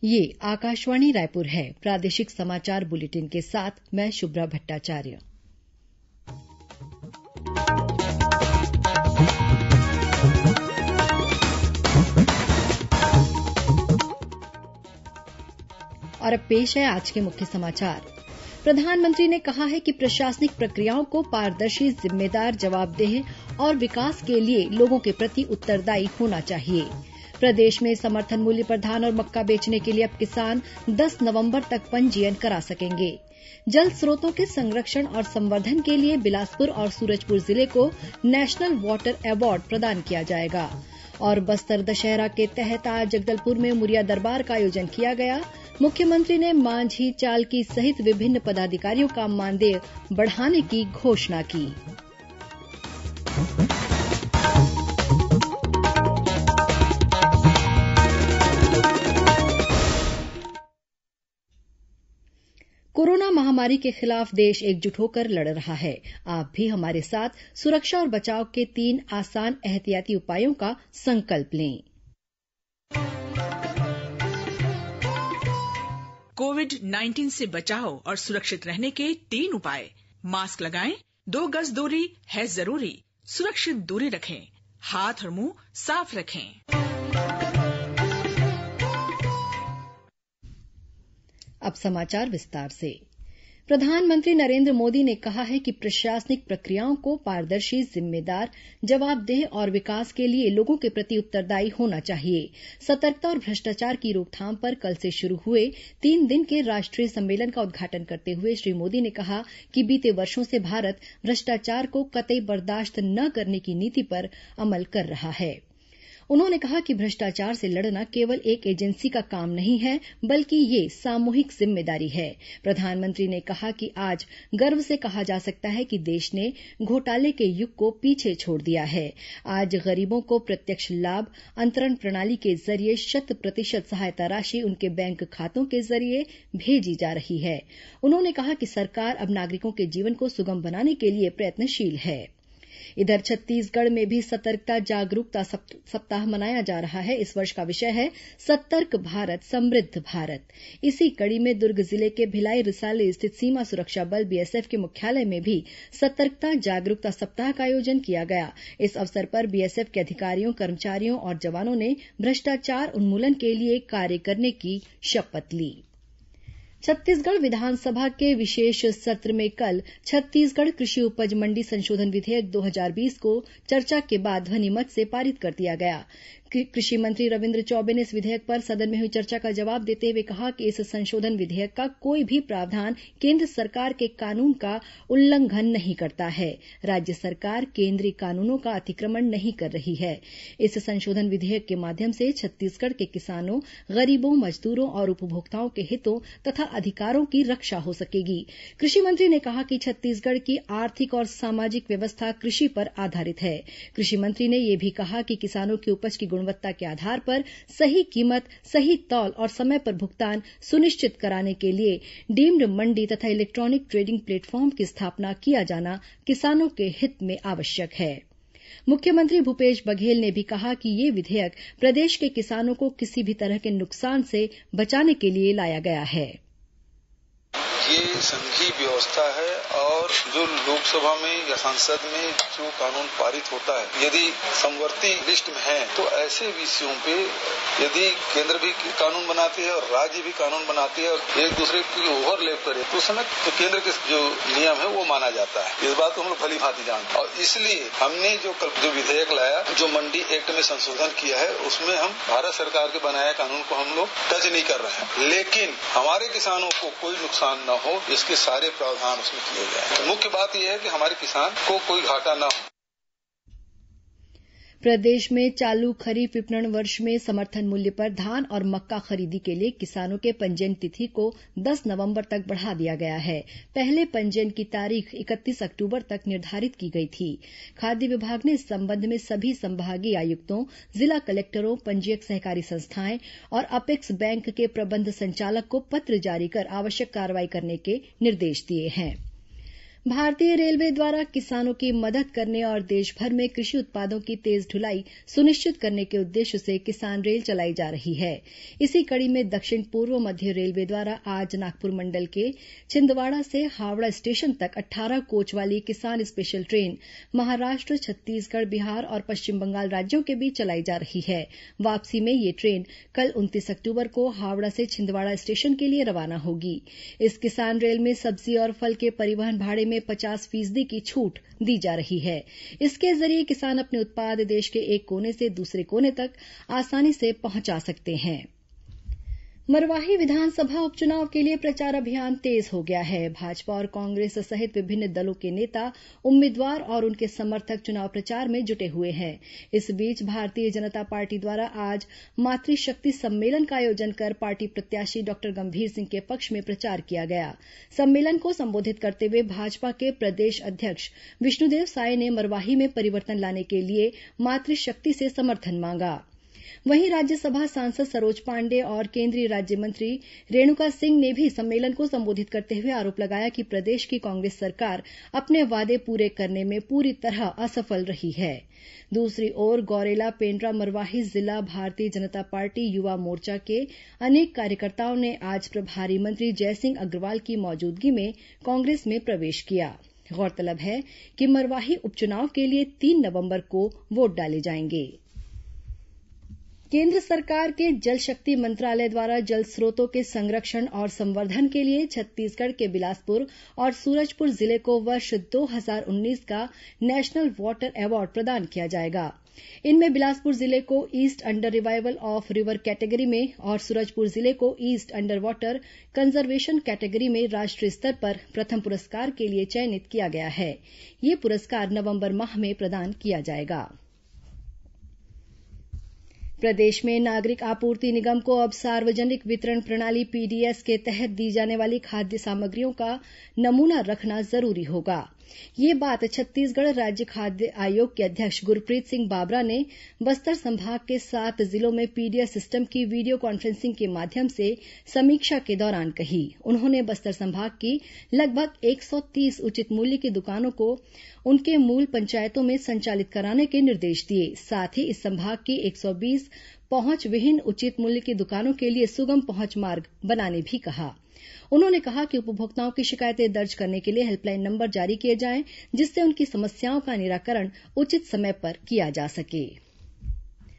ये आकाशवाणी रायपुर है। प्रादेशिक समाचार बुलेटिन के साथ मैं शुभ्रा भट्टाचार्य। और अब पेश है आज के मुख्य समाचार। प्रधानमंत्री ने कहा है कि प्रशासनिक प्रक्रियाओं को पारदर्शी, जिम्मेदार, जवाबदेह और विकास के लिए लोगों के प्रति उत्तरदायी होना चाहिए। प्रदेश में समर्थन मूल्य पर धान और मक्का बेचने के लिए अब किसान 10 नवंबर तक पंजीयन करा सकेंगे। जल स्रोतों के संरक्षण और संवर्धन के लिए बिलासपुर और सूरजपुर जिले को नेशनल वाटर अवार्ड प्रदान किया जाएगा। और बस्तर दशहरा के तहत आज जगदलपुर में मुरिया दरबार का आयोजन किया गया। मुख्यमंत्री ने मांझी, चालकी सहित विभिन्न पदाधिकारियों का मानदेय बढ़ाने की घोषणा की। कोरोना महामारी के खिलाफ देश एकजुट होकर लड़ रहा है। आप भी हमारे साथ सुरक्षा और बचाव के 3 आसान एहतियाती उपायों का संकल्प लें। कोविड-19 से बचाव और सुरक्षित रहने के 3 उपाय। मास्क लगाएं, 2 गज दूरी है जरूरी, सुरक्षित दूरी रखें, हाथ और मुंह साफ रखें। अब समाचार विस्तार से। प्रधानमंत्री नरेंद्र मोदी ने कहा है कि प्रशासनिक प्रक्रियाओं को पारदर्शी, जिम्मेदार, जवाबदेह और विकास के लिए लोगों के प्रति उत्तरदायी होना चाहिए। सतर्कता और भ्रष्टाचार की रोकथाम पर कल से शुरू हुए 3 दिन के राष्ट्रीय सम्मेलन का उद्घाटन करते हुए श्री मोदी ने कहा कि बीते वर्षों से भारत भ्रष्टाचार को कतई बर्दाश्त न करने की नीति पर अमल कर रहा है। उन्होंने कहा कि भ्रष्टाचार से लड़ना केवल एक एजेंसी का काम नहीं है, बल्कि ये सामूहिक जिम्मेदारी है। प्रधानमंत्री ने कहा कि आज गर्व से कहा जा सकता है कि देश ने घोटाले के युग को पीछे छोड़ दिया है। आज गरीबों को प्रत्यक्ष लाभ अंतरण प्रणाली के जरिए 100% सहायता राशि उनके बैंक खातों के जरिए भेजी जा रही है। उन्होंने कहा कि सरकार अब नागरिकों के जीवन को सुगम बनाने के लिए प्रयत्नशील है। इधर छत्तीसगढ़ में भी सतर्कता जागरूकता सप्ताह मनाया जा रहा है। इस वर्ष का विषय है सतर्क भारत, समृद्ध भारत। इसी कड़ी में दुर्ग जिले के भिलाई रिसाली स्थित सीमा सुरक्षा बल बीएसएफ के मुख्यालय में भी सतर्कता जागरूकता सप्ताह का आयोजन किया गया। इस अवसर पर बीएसएफ के अधिकारियों, कर्मचारियों और जवानों ने भ्रष्टाचार उन्मूलन के लिए कार्य करने की शपथ ली। छत्तीसगढ़ विधानसभा के विशेष सत्र में कल छत्तीसगढ़ कृषि उपज मंडी संशोधन विधेयक 2020 को चर्चा के बाद ध्वनिमत से पारित कर दिया गया। कृषि मंत्री रविन्द्र चौबे ने इस विधेयक पर सदन में हुई चर्चा का जवाब देते हुए कहा कि इस संशोधन विधेयक का कोई भी प्रावधान केंद्र सरकार के कानून का उल्लंघन नहीं करता है। राज्य सरकार केंद्रीय कानूनों का अतिक्रमण नहीं कर रही है। इस संशोधन विधेयक के माध्यम से छत्तीसगढ़ के किसानों, गरीबों, मजदूरों और उपभोक्ताओं के हितों तथा अधिकारों की रक्षा हो सकेगी। कृषि मंत्री ने कहा कि छत्तीसगढ़ की आर्थिक और सामाजिक व्यवस्था कृषि पर आधारित है। कृषि मंत्री ने यह भी कहा कि किसानों की उपज की गुणवत्ता के आधार पर सही कीमत, सही तौल और समय पर भुगतान सुनिश्चित कराने के लिए डीम्ड मंडी तथा इलेक्ट्रॉनिक ट्रेडिंग प्लेटफॉर्म की स्थापना किया जाना किसानों के हित में आवश्यक है। मुख्यमंत्री भूपेश बघेल ने भी कहा कि ये विधेयक प्रदेश के किसानों को किसी भी तरह के नुकसान से बचाने के लिए लाया गया है। ये संघीय व्यवस्था है और जो लोकसभा में या संसद में जो कानून पारित होता है, यदि समवर्ती लिस्ट में है तो ऐसे विषयों पे यदि केंद्र भी कानून बनाती है और राज्य भी कानून बनाती है और एक दूसरे की ओवरलैप करे तो समय तो केंद्र के जो नियम है वो माना जाता है। इस बात को हम लोग भली भांति जानते हैं और इसलिए हमने जो विधेयक लाया, जो मंडी एक्ट में संशोधन किया है, उसमें हम भारत सरकार के बनाए कानून को हम लोग टच नहीं कर रहे हैं, लेकिन हमारे किसानों को कोई नुकसान न हो इसके सारे प्रावधान उसमें किए गए हैं। तो मुख्य बात यह है कि हमारे किसान को कोई घाटा न हो। प्रदेश में चालू खरीफ विपणन वर्ष में समर्थन मूल्य पर धान और मक्का खरीदी के लिए किसानों के पंजीयन तिथि को 10 नवंबर तक बढ़ा दिया गया है। पहले पंजीयन की तारीख 31 अक्टूबर तक निर्धारित की गई थी। खाद्य विभाग ने इस संबंध में सभी संभागीय आयुक्तों, जिला कलेक्टरों, पंजीयक सहकारी संस्थाएं और अपेक्स बैंक के प्रबंध संचालक को पत्र जारी कर आवश्यक कार्रवाई करने के निर्देश दिए हैं। भारतीय रेलवे द्वारा किसानों की मदद करने और देश भर में कृषि उत्पादों की तेज ढुलाई सुनिश्चित करने के उद्देश्य से किसान रेल चलाई जा रही है। इसी कड़ी में दक्षिण पूर्व मध्य रेलवे द्वारा आज नागपुर मंडल के छिंदवाड़ा से हावड़ा स्टेशन तक 18 कोच वाली किसान स्पेशल ट्रेन महाराष्ट्र, छत्तीसगढ़, बिहार और पश्चिम बंगाल राज्यों के बीच चलाई जा रही है। वापसी में ये ट्रेन कल 29 अक्टूबर को हावड़ा से छिंदवाड़ा स्टेशन के लिए रवाना होगी। इस किसान रेल में सब्जी और फल के परिवहन भाड़े में 50% की छूट दी जा रही है। इसके जरिए किसान अपने उत्पाद देश के एक कोने से दूसरे कोने तक आसानी से पहुंचा सकते हैं। मरवाही विधानसभा उपचुनाव के लिए प्रचार अभियान तेज हो गया है। भाजपा और कांग्रेस सहित विभिन्न दलों के नेता, उम्मीदवार और उनके समर्थक चुनाव प्रचार में जुटे हुए हैं। इस बीच भारतीय जनता पार्टी द्वारा आज मातृशक्ति सम्मेलन का आयोजन कर पार्टी प्रत्याशी डॉक्टर गंभीर सिंह के पक्ष में प्रचार किया गया। सम्मेलन को संबोधित करते हुए भाजपा के प्रदेश अध्यक्ष विष्णुदेव साय ने मरवाही में परिवर्तन लाने के लिए मातृशक्ति से समर्थन मांगा। वहीं राज्यसभा सांसद सरोज पांडेय और केंद्रीय राज्य मंत्री रेणुका सिंह ने भी सम्मेलन को संबोधित करते हुए आरोप लगाया कि प्रदेश की कांग्रेस सरकार अपने वादे पूरे करने में पूरी तरह असफल रही है। दूसरी ओर गौरेला, पेंड्रा, मरवाही जिला भारतीय जनता पार्टी युवा मोर्चा के अनेक कार्यकर्ताओं ने आज प्रभारी मंत्री जयसिंह अग्रवाल की मौजूदगी में कांग्रेस में प्रवेश किया। गौरतलब है कि मरवाही उपचुनाव के लिए 3 नवंबर को वोट डाले जाएंगे। केंद्र सरकार के जल शक्ति मंत्रालय द्वारा जल स्रोतों के संरक्षण और संवर्धन के लिए छत्तीसगढ़ के बिलासपुर और सूरजपुर जिले को वर्ष 2019 का नेशनल वाटर अवार्ड प्रदान किया जाएगा। इनमें बिलासपुर जिले को east under revival of river category में और सूरजपुर जिले को east under water conservation category में राष्ट्रीय स्तर पर प्रथम पुरस्कार के लिए चयनित किया गया है। ये पुरस्कार नवंबर माह में प्रदान किया जाएगा। प्रदेश में नागरिक आपूर्ति निगम को अब सार्वजनिक वितरण प्रणाली पीडीएस के तहत दी जाने वाली खाद्य सामग्रियों का नमूना रखना जरूरी होगा। ये बात छत्तीसगढ़ राज्य खाद्य आयोग के अध्यक्ष गुरप्रीत सिंह बाबरा ने बस्तर संभाग के 7 जिलों में पीडीएस सिस्टम की वीडियो कॉन्फ्रेंसिंग के माध्यम से समीक्षा के दौरान कही। उन्होंने बस्तर संभाग की लगभग 130 उचित मूल्य की दुकानों को उनके मूल पंचायतों में संचालित कराने के निर्देश दिए। साथ ही इस संभाग की 120 पहुंच विहीन उचित मूल्य की दुकानों के लिए सुगम पहुंच मार्ग बनाने भी कहा। उन्होंने कहा कि उपभोक्ताओं की शिकायतें दर्ज करने के लिए हेल्पलाइन नंबर जारी किए जाएं, जिससे उनकी समस्याओं का निराकरण उचित समय पर किया जा सके।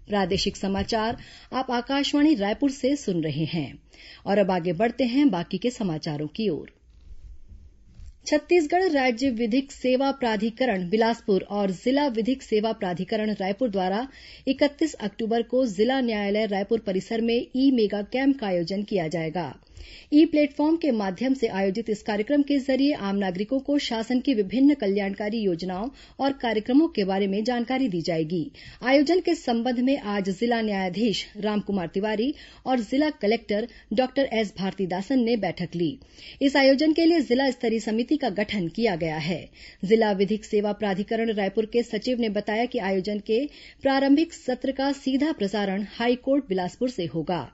प्रादेशिक समाचार आप आकाशवाणी रायपुर से सुन रहे हैं और अब आगे बढ़ते हैं बाकी के समाचारों की ओर। छत्तीसगढ़ राज्य विधिक सेवा प्राधिकरण बिलासपुर और जिला विधिक सेवा प्राधिकरण रायपुर द्वारा 31 अक्टूबर को जिला न्यायालय रायपुर परिसर में ई मेगा कैंप का आयोजन किया जाएगा। ई प्लेटफॉर्म के माध्यम से आयोजित इस कार्यक्रम के जरिए आम नागरिकों को शासन की विभिन्न कल्याणकारी योजनाओं और कार्यक्रमों के बारे में जानकारी दी जाएगी। आयोजन के संबंध में आज जिला न्यायाधीश रामकुमार तिवारी और जिला कलेक्टर डॉक्टर एस भारतीदासन ने बैठक ली। इस आयोजन के लिए जिला स्तरीय समिति का गठन किया गया है। जिला विधिक सेवा प्राधिकरण रायपुर के सचिव ने बताया कि आयोजन के प्रारंभिक सत्र का सीधा प्रसारण हाईकोर्ट बिलासपुर से होगा।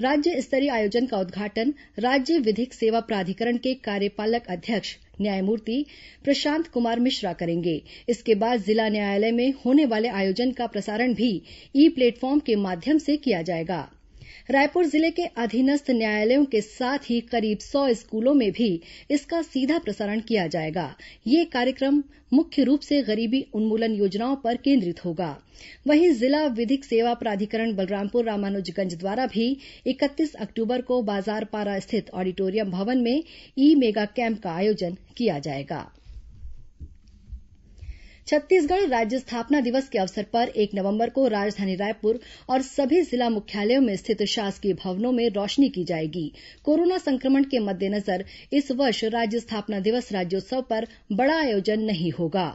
राज्य स्तरीय आयोजन का उद्घाटन राज्य विधिक सेवा प्राधिकरण के कार्यपालक अध्यक्ष न्यायमूर्ति प्रशांत कुमार मिश्रा करेंगे। इसके बाद जिला न्यायालय में होने वाले आयोजन का प्रसारण भी ई प्लेटफॉर्म के माध्यम से किया जाएगा। रायपुर जिले के अधीनस्थ न्यायालयों के साथ ही करीब 100 स्कूलों में भी इसका सीधा प्रसारण किया जाएगा। ये कार्यक्रम मुख्य रूप से गरीबी उन्मूलन योजनाओं पर केंद्रित होगा। वहीं जिला विधिक सेवा प्राधिकरण बलरामपुर रामानुजगंज द्वारा भी 31 अक्टूबर को बाजारपारा स्थित ऑडिटोरियम भवन में ई मेगा कैंप का आयोजन किया जाएगा। छत्तीसगढ़ राज्य स्थापना दिवस के अवसर पर 1 नवंबर को राजधानी रायपुर और सभी जिला मुख्यालयों में स्थित शासकीय भवनों में रोशनी की जाएगी। कोरोना संक्रमण के मद्देनजर इस वर्ष राज्य स्थापना दिवस राज्योत्सव पर बड़ा आयोजन नहीं होगा।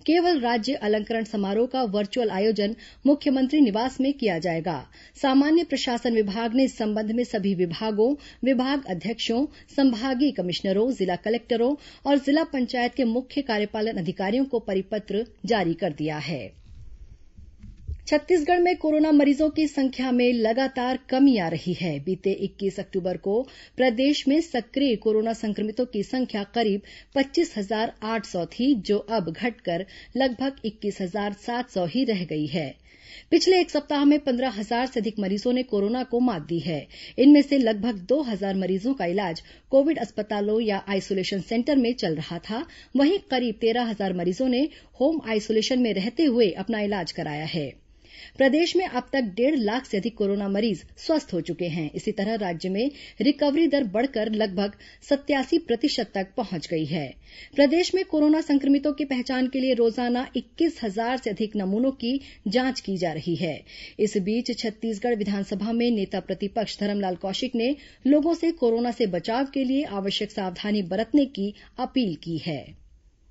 केवल राज्य अलंकरण समारोह का वर्चुअल आयोजन मुख्यमंत्री निवास में किया जाएगा। सामान्य प्रशासन विभाग ने इस संबंध में सभी विभागों, विभाग अध्यक्षों, संभागीय कमिश्नरों, जिला कलेक्टरों और जिला पंचायत के मुख्य कार्यपालन अधिकारियों को परिपत्र जारी कर दिया है। छत्तीसगढ़ में कोरोना मरीजों की संख्या में लगातार कमी आ रही है। बीते 21 अक्टूबर को प्रदेश में सक्रिय कोरोना संक्रमितों की संख्या करीब 25,800 थी, जो अब घटकर लगभग 21,700 ही रह गई है। पिछले एक सप्ताह में 15,000 से अधिक मरीजों ने कोरोना को मात दी है। इनमें से लगभग 2,000 मरीजों का इलाज कोविड अस्पतालों या आइसोलेशन सेंटर में चल रहा था। वहीं करीब 13,000 मरीजों ने होम आइसोलेशन में रहते हुए अपना इलाज कराया है। प्रदेश में अब तक 1.5 लाख से अधिक कोरोना मरीज स्वस्थ हो चुके हैं। इसी तरह राज्य में रिकवरी दर बढ़कर लगभग 87% तक पहुंच गई है। प्रदेश में कोरोना संक्रमितों की पहचान के लिए रोजाना 21,000 से अधिक नमूनों की जांच की जा रही है। इस बीच छत्तीसगढ़ विधानसभा में नेता प्रतिपक्ष धरमलाल कौशिक ने लोगों से कोरोना से बचाव के लिए आवश्यक सावधानी बरतने की अपील की है।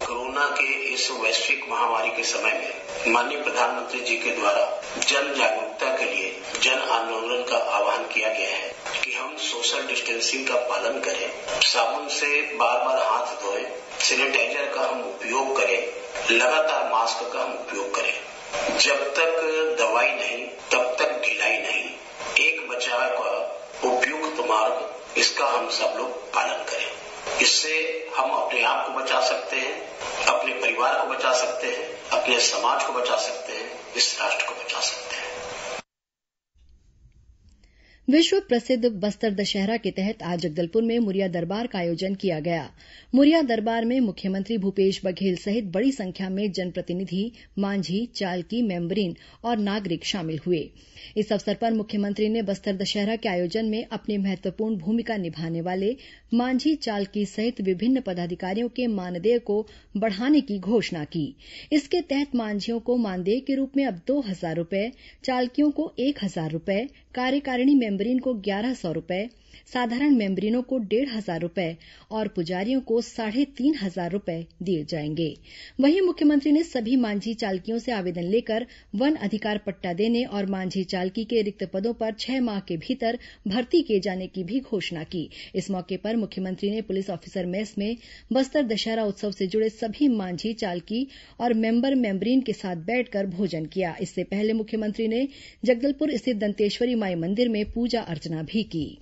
कोरोना के इस वैश्विक महामारी के समय में माननीय प्रधानमंत्री जी के द्वारा जन जागरूकता के लिए जन आंदोलन का आह्वान किया गया है कि हम सोशल डिस्टेंसिंग का पालन करें, साबुन से बार बार हाथ धोएं, सैनिटाइजर का हम उपयोग करें, लगातार मास्क का हम उपयोग करें। जब तक दवाई नहीं तब तक ढिलाई नहीं। एक बचाव का उपयुक्त मार्ग, इसका हम सब लोग पालन करें। इससे हम अपने आप को बचा सकते हैं, अपने परिवार को बचा सकते हैं, अपने समाज को बचा सकते हैं, इस राष्ट्र को बचा सकते हैं। विश्व प्रसिद्ध बस्तर दशहरा के तहत आज जगदलपुर में मुरिया दरबार का आयोजन किया गया। मुरिया दरबार में मुख्यमंत्री भूपेश बघेल सहित बड़ी संख्या में जनप्रतिनिधि, मांझी, चालकी, मेंबरीन और नागरिक शामिल हुए। इस अवसर पर मुख्यमंत्री ने बस्तर दशहरा के आयोजन में अपनी महत्वपूर्ण भूमिका निभाने वाले मांझी, चालकी सहित विभिन्न पदाधिकारियों के मानदेय को बढ़ाने की घोषणा की। इसके तहत मांझियों को मानदेय के रूप में अब 2,000 रुपए, चालकियों को 1,000 रुपए, कार्यकारिणी मेंबरीन को 1,100 रुपए, साधारण मेंबरीनों को 1,500 रुपए और पुजारियों को 3,500 रुपए दिए जाएंगे। वहीं मुख्यमंत्री ने सभी मांझी चालकियों से आवेदन लेकर वन अधिकार पट्टा देने और मांझी चालकी के रिक्त पदों पर 6 माह के भीतर भर्ती किए जाने की भी घोषणा की। इस मौके पर मुख्यमंत्री ने पुलिस ऑफिसर मेस में बस्तर दशहरा उत्सव से जुड़े सभी मांझी, चालकी और मेंबरीन के साथ बैठकर भोजन किया। इससे पहले मुख्यमंत्री ने जगदलपुर स्थित दंतेश्वरी माई मंदिर में पूजा अर्चना भी की।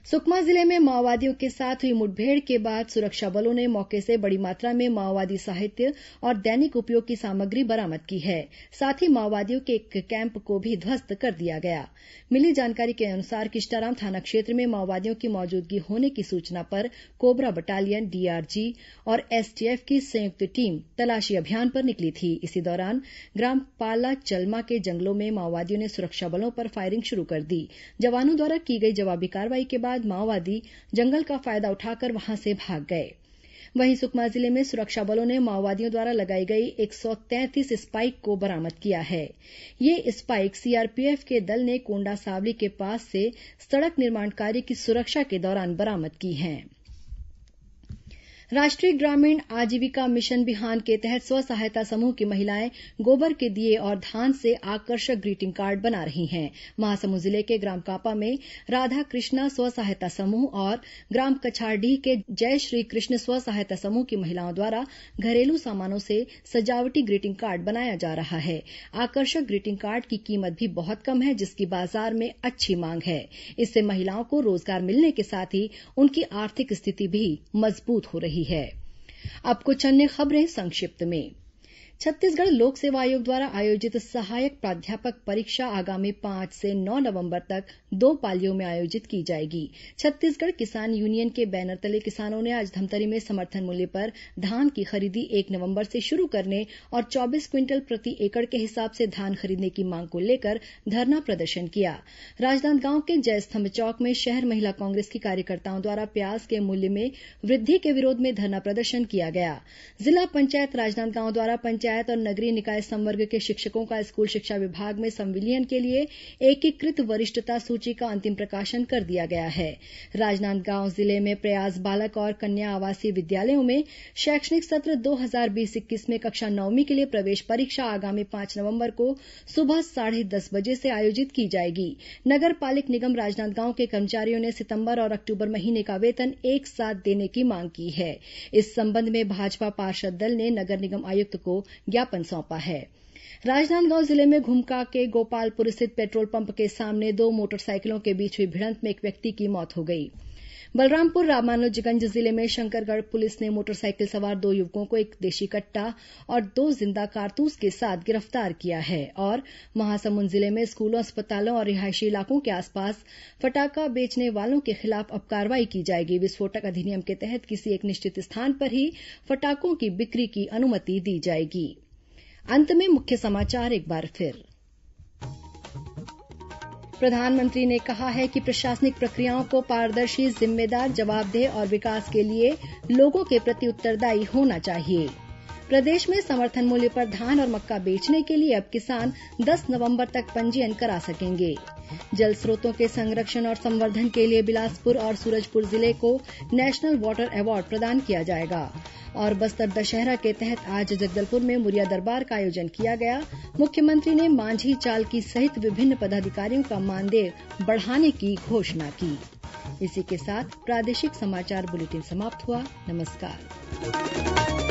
सुकमा जिले में माओवादियों के साथ हुई मुठभेड़ के बाद सुरक्षा बलों ने मौके से बड़ी मात्रा में माओवादी साहित्य और दैनिक उपयोग की सामग्री बरामद की है। साथ ही माओवादियों के एक कैंप को भी ध्वस्त कर दिया गया। मिली जानकारी के अनुसार किष्टाराम थाना क्षेत्र में माओवादियों की मौजूदगी होने की सूचना पर कोबरा बटालियन, डीआरजी और एसटीएफ की संयुक्त टीम तलाशी अभियान पर निकली थी। इसी दौरान ग्राम पाला चलमा के जंगलों में माओवादियों ने सुरक्षा बलों पर फायरिंग शुरू कर दी। जवानों द्वारा की गई जवाबी कार्रवाई के बाद माओवादी जंगल का फायदा उठाकर वहां से भाग गए। वहीं सुकमा जिले में सुरक्षा बलों ने माओवादियों द्वारा लगाई गई 133 स्पाइक को बरामद किया है। ये स्पाइक सीआरपीएफ के दल ने कोंडा सावली के पास से सड़क निर्माण कार्य की सुरक्षा के दौरान बरामद की हैं। राष्ट्रीय ग्रामीण आजीविका मिशन बिहान के तहत स्व सहायता समूह की महिलाएं गोबर के दिए और धान से आकर्षक ग्रीटिंग कार्ड बना रही हैं। महासमुंद जिले के ग्राम कापा में राधा कृष्णा स्व सहायता समूह और ग्राम कछारडीह के जय श्री कृष्ण स्व सहायता समूह की महिलाओं द्वारा घरेलू सामानों से सजावटी ग्रीटिंग कार्ड बनाया जा रहा है। आकर्षक ग्रीटिंग कार्ड की कीमत भी बहुत कम है, जिसकी बाजार में अच्छी मांग है। इससे महिलाओं को रोजगार मिलने के साथ ही उनकी आर्थिक स्थिति भी मजबूत हो रही है। अब कुछ अन्य खबरें संक्षिप्त में। छत्तीसगढ़ लोक सेवा आयोग द्वारा आयोजित सहायक प्राध्यापक परीक्षा आगामी 5 से 9 नवंबर तक 2 पालियों में आयोजित की जाएगी। छत्तीसगढ़ किसान यूनियन के बैनर तले किसानों ने आज धमतरी में समर्थन मूल्य पर धान की खरीदी 1 नवंबर से शुरू करने और 24 क्विंटल प्रति एकड़ के हिसाब से धान खरीदने की मांग को लेकर धरना प्रदर्शन किया। राजनांदगांव के जयस्तंभ चौक में शहर महिला कांग्रेस की कार्यकर्ताओं द्वारा प्याज के मूल्य में वृद्धि के विरोध में धरना प्रदर्शन किया गया। जिला पंचायत राजनांदगांव द्वारा पंचायत और नगरीय निकाय संवर्ग के शिक्षकों का स्कूल शिक्षा विभाग में संविलियन के लिए एकीकृत वरिष्ठता सूची का अंतिम प्रकाशन कर दिया गया है। राजनांदगांव जिले में प्रयास बालक और कन्या आवासीय विद्यालयों में शैक्षणिक सत्र 2020-21 में कक्षा 9वीं के लिए प्रवेश परीक्षा आगामी 5 नवंबर को सुबह 10:30 बजे से आयोजित की जाएगी। नगर पालिक निगम राजनांदगांव के कर्मचारियों ने सितंबर और अक्टूबर महीने का वेतन एक साथ देने की मांग की है। इस संबंध में भाजपा पार्षद दल ने नगर निगम आयुक्त को ज्ञापन सौंपा है। राजनांदगांव जिले में घुमका के गोपालपुर स्थित पेट्रोल पंप के सामने 2 मोटरसाइकिलों के बीच हुई भिड़ंत में एक व्यक्ति की मौत हो गई। बलरामपुर रामानुजगंज जिले में शंकरगढ़ पुलिस ने मोटरसाइकिल सवार 2 युवकों को एक देशी कट्टा और 2 जिंदा कारतूस के साथ गिरफ्तार किया है। और महासमुंद जिले में स्कूलों, अस्पतालों और रिहायशी इलाकों के आसपास फटाखा बेचने वालों के खिलाफ अब कार्रवाई की जाएगी। विस्फोटक अधिनियम के तहत किसी एक निश्चित स्थान पर ही फटाखों की बिक्री की अनुमति दी जाएगी। अंत में मुख्य समाचार एक बार फिर। प्रधानमंत्री ने कहा है कि प्रशासनिक प्रक्रियाओं को पारदर्शी, जिम्मेदार, जवाबदेह और विकास के लिए लोगों के प्रति उत्तरदायी होना चाहिए। प्रदेश में समर्थन मूल्य पर धान और मक्का बेचने के लिए अब किसान 10 नवंबर तक पंजीयन करा सकेंगे। जल स्रोतों के संरक्षण और संवर्धन के लिए बिलासपुर और सूरजपुर जिले को नेशनल वाटर अवार्ड प्रदान किया जाएगा। और बस्तर दशहरा के तहत आज जगदलपुर में मुरिया दरबार का आयोजन किया गया। मुख्यमंत्री ने मांझी, चालकी सहित विभिन्न पदाधिकारियों का मानदेय बढ़ाने की घोषणा की। इसी के साथ प्रादेशिक समाचार बुलेटिन समाप्त हुआ। नमस्कार।